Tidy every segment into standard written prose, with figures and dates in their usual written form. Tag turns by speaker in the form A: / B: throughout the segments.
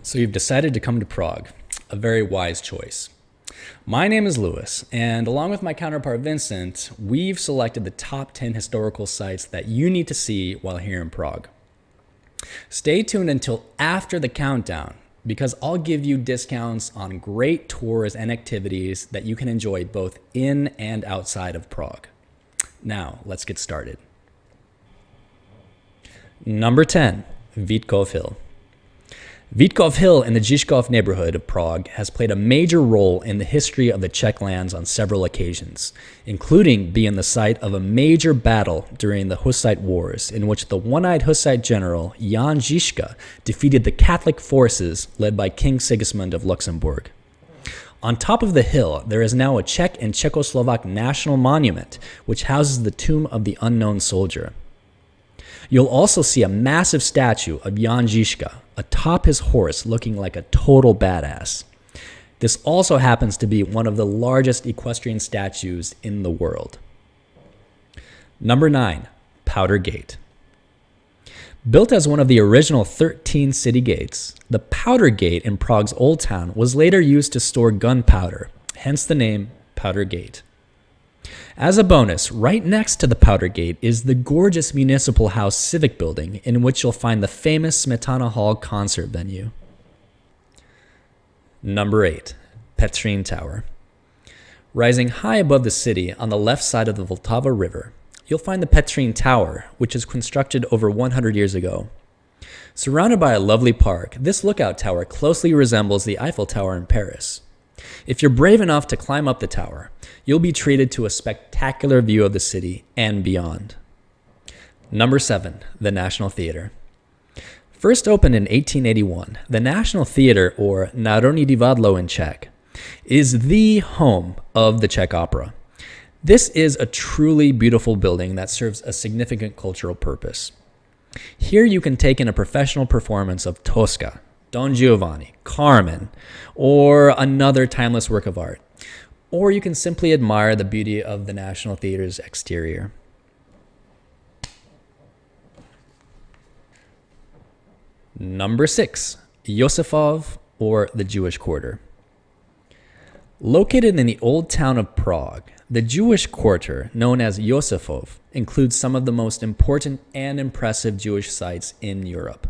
A: So you've decided to come to Prague, a very wise choice. My name is Lewis, and along with my counterpart Vincent, we've selected the top 10 historical sites that you need to see while here in Prague. Stay tuned until after the countdown, because I'll give you discounts on great tours and activities that you can enjoy both in and outside of Prague. Now, let's get started. Number 10, Vitkov Hill. Vitkov Hill in the Žižkov neighborhood of Prague has played a major role in the history of the Czech lands on several occasions, including being the site of a major battle during the Hussite Wars, in which the one-eyed Hussite general Jan Žižka defeated the Catholic forces led by King Sigismund of Luxembourg. On top of the hill, there is now a Czech and Czechoslovak national monument, which houses the tomb of the unknown soldier. You'll also see a massive statue of Jan Žižka atop his horse looking like a total badass. This also happens to be one of the largest equestrian statues in the world. Number 9, Powder Gate. Built as one of the original 13 city gates, the Powder Gate in Prague's Old Town was later used to store gunpowder, hence the name Powder Gate. As a bonus, right next to the Powder Gate is the gorgeous Municipal House Civic Building, in which you'll find the famous Smetana Hall concert venue. Number 8, Petrin Tower. Rising high above the city on the left side of the Vltava River, you'll find the Petrin Tower, which was constructed over 100 years ago. Surrounded by a lovely park, this lookout tower closely resembles the Eiffel Tower in Paris. If you're brave enough to climb up the tower, you'll be treated to a spectacular view of the city and beyond. Number 7, the National Theatre. First opened in 1881, the National Theatre, or Národní divadlo in Czech, is the home of the Czech opera. This is a truly beautiful building that serves a significant cultural purpose. Here you can take in a professional performance of Tosca, Don Giovanni, Carmen, or another timeless work of art. Or you can simply admire the beauty of the National Theatre's exterior. Number 6, Josefov, or the Jewish Quarter. Located in the old town of Prague, the Jewish Quarter, known as Josefov, includes some of the most important and impressive Jewish sites in Europe.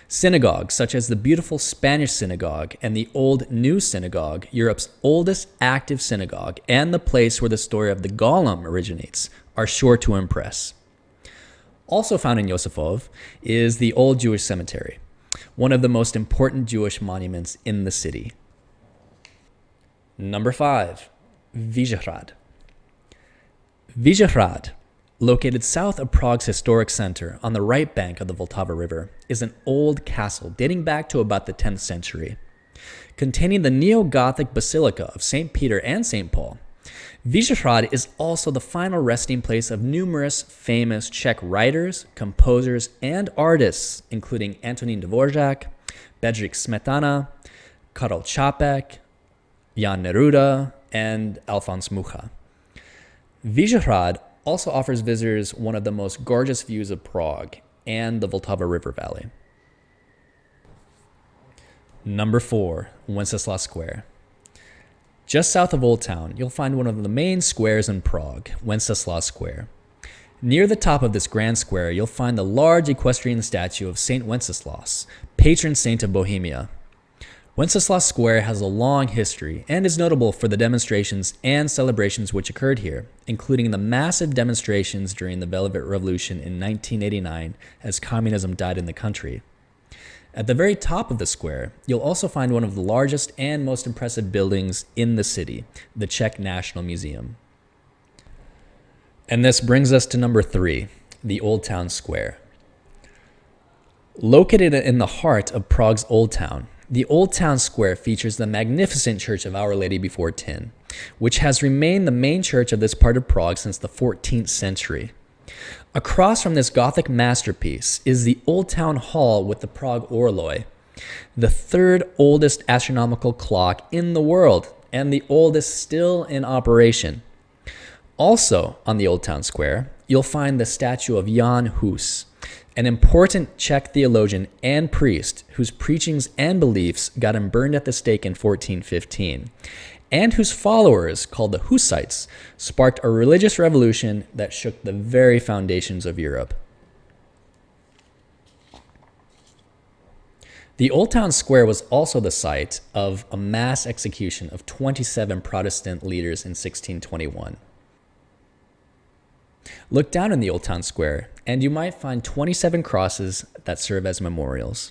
A: Synagogues such as the beautiful Spanish Synagogue and the Old New Synagogue, Europe's oldest active synagogue, and the place where the story of the Golem originates, are sure to impress. Also found in Josefov is the Old Jewish Cemetery, one of the most important Jewish monuments in the city. Number 5, Vysehrad. Vysehrad, located south of Prague's historic center on the right bank of the Vltava River, is an old castle dating back to about the 10th century. Containing the neo-Gothic basilica of St. Peter and St. Paul, Vysehrad is also the final resting place of numerous famous Czech writers, composers, and artists, including Antonín Dvořák, Bedřich Smetana, Karel Čapek, Jan Neruda, and Alphonse Mucha. Vysehrad also offers visitors one of the most gorgeous views of Prague and the Vltava River Valley. Number 4, Wenceslas Square. Just south of Old Town, you'll find one of the main squares in Prague, Wenceslas Square. Near the top of this grand square, you'll find the large equestrian statue of Saint Wenceslas, patron saint of Bohemia. Wenceslas Square has a long history and is notable for the demonstrations and celebrations which occurred here, including the massive demonstrations during the Velvet Revolution in 1989 as communism died in the country. At the very top of the square, you'll also find one of the largest and most impressive buildings in the city, the Czech National Museum. And this brings us to number 3, the Old Town Square. Located in the heart of Prague's Old Town, the Old Town Square features the magnificent Church of Our Lady Before Tin, which has remained the main church of this part of Prague since the 14th century. Across from this Gothic masterpiece is the Old Town Hall with the Prague Orloj, the third oldest astronomical clock in the world and the oldest still in operation. Also on the Old Town Square, you'll find the statue of Jan Hus, an important Czech theologian and priest whose preachings and beliefs got him burned at the stake in 1415, and whose followers, called the Hussites, sparked a religious revolution that shook the very foundations of Europe. The Old Town Square was also the site of a mass execution of 27 Protestant leaders in 1621. Look down in the Old Town Square, and you might find 27 crosses that serve as memorials.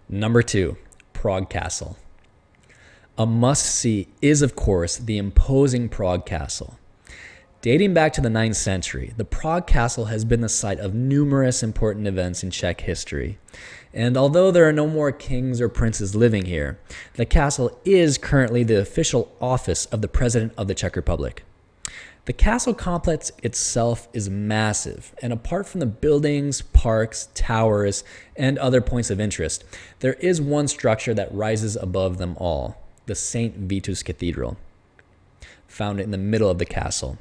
A: Number 2, Prague Castle. A must-see is, of course, the imposing Prague Castle. Dating back to the 9th century, the Prague Castle has been the site of numerous important events in Czech history. And although there are no more kings or princes living here, the castle is currently the official office of the President of the Czech Republic. The castle complex itself is massive, and apart from the buildings, parks, towers, and other points of interest, there is one structure that rises above them all, the St. Vitus Cathedral, found in the middle of the castle.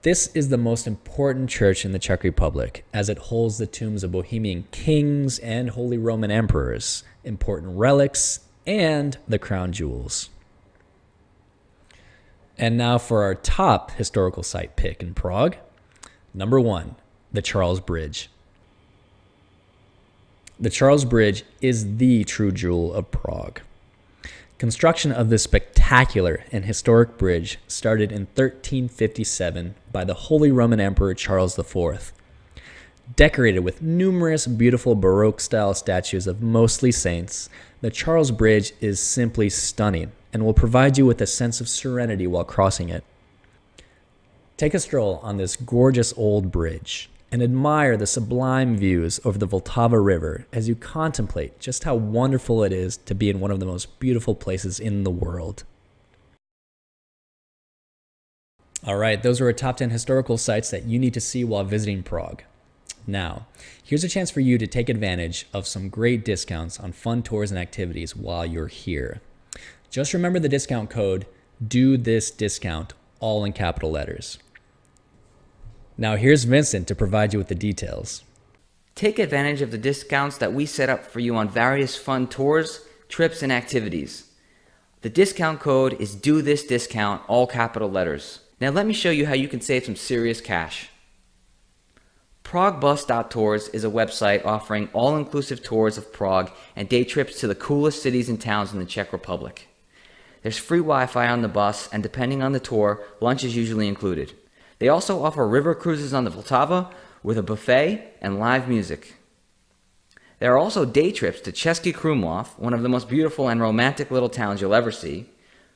A: This is the most important church in the Czech Republic, as it holds the tombs of Bohemian kings and Holy Roman emperors, important relics, and the crown jewels. And now for our top historical site pick in Prague. Number 1, the Charles Bridge. The Charles Bridge is the true jewel of Prague. Construction of this spectacular and historic bridge started in 1357 by the Holy Roman Emperor Charles IV. Decorated with numerous beautiful Baroque-style statues of mostly saints, the Charles Bridge is simply stunning and will provide you with a sense of serenity while crossing it. Take a stroll on this gorgeous old bridge and admire the sublime views over the Vltava River as you contemplate just how wonderful it is to be in one of the most beautiful places in the world. All right, those are our top 10 historical sites that you need to see while visiting Prague. Now, here's a chance for you to take advantage of some great discounts on fun tours and activities while you're here. Just remember the discount code DOTHISDISCOUNT, all in capital letters. Now here's Vincent to provide you with the details.
B: Take advantage of the discounts that we set up for you on various fun tours, trips, and activities. The discount code is DOTHISDISCOUNT, all capital letters. Now let me show you how you can save some serious cash. PragueBus.tours is a website offering all-inclusive tours of Prague and day trips to the coolest cities and towns in the Czech Republic. There's free Wi-Fi on the bus, and depending on the tour, lunch is usually included. They also offer river cruises on the Vltava with a buffet and live music. There are also day trips to Český Krumlov, one of the most beautiful and romantic little towns you'll ever see,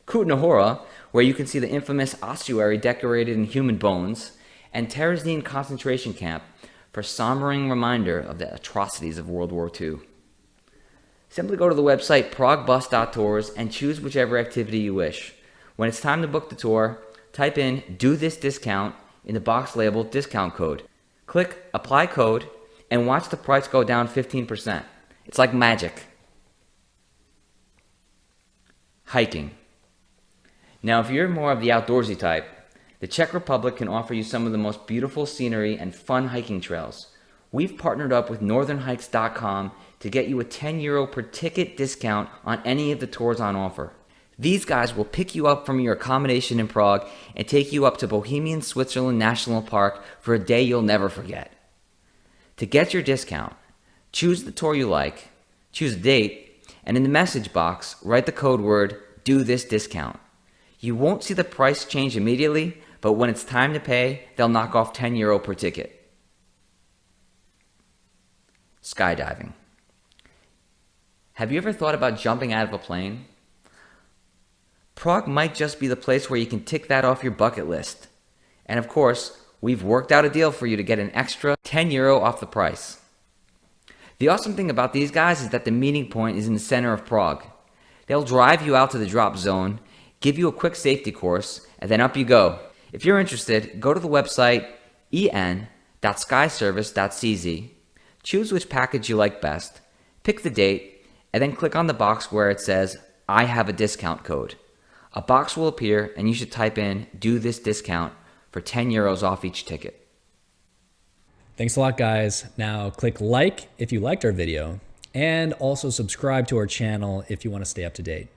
B: Kutná Hora, where you can see the infamous ossuary decorated in human bones, and Terezín concentration camp for a sombering reminder of the atrocities of World War II. Simply go to the website PragueBus.tours and choose whichever activity you wish. When it's time to book the tour, type in "Do This Discount" in the box labeled discount code. Click Apply Code and watch the price go down 15%. It's like magic. Hiking. Now, if you're more of the outdoorsy type, the Czech Republic can offer you some of the most beautiful scenery and fun hiking trails. We've partnered up with northernhikes.com to get you a €10 per ticket discount on any of the tours on offer. These guys will pick you up from your accommodation in Prague and take you up to Bohemian Switzerland National Park for a day you'll never forget. To get your discount, choose the tour you like, choose a date, and in the message box, write the code word DOTHISDISCOUNT. You won't see the price change immediately, but when it's time to pay, they'll knock off €10 per ticket. Skydiving. Have you ever thought about jumping out of a plane? Prague might just be the place where you can tick that off your bucket list. And of course, we've worked out a deal for you to get an extra €10 off the price. The awesome thing about these guys is that the meeting point is in the center of Prague. They'll drive you out to the drop zone, give you a quick safety course, and then up you go. If you're interested, go to the website en.skyservice.cz, choose which package you like best, pick the date, and then click on the box where it says, "I have a discount code." A box will appear and you should type in "Do This Discount" for €10 off each ticket.
A: Thanks a lot, guys. Now click like if you liked our video, and also subscribe to our channel if you want to stay up to date.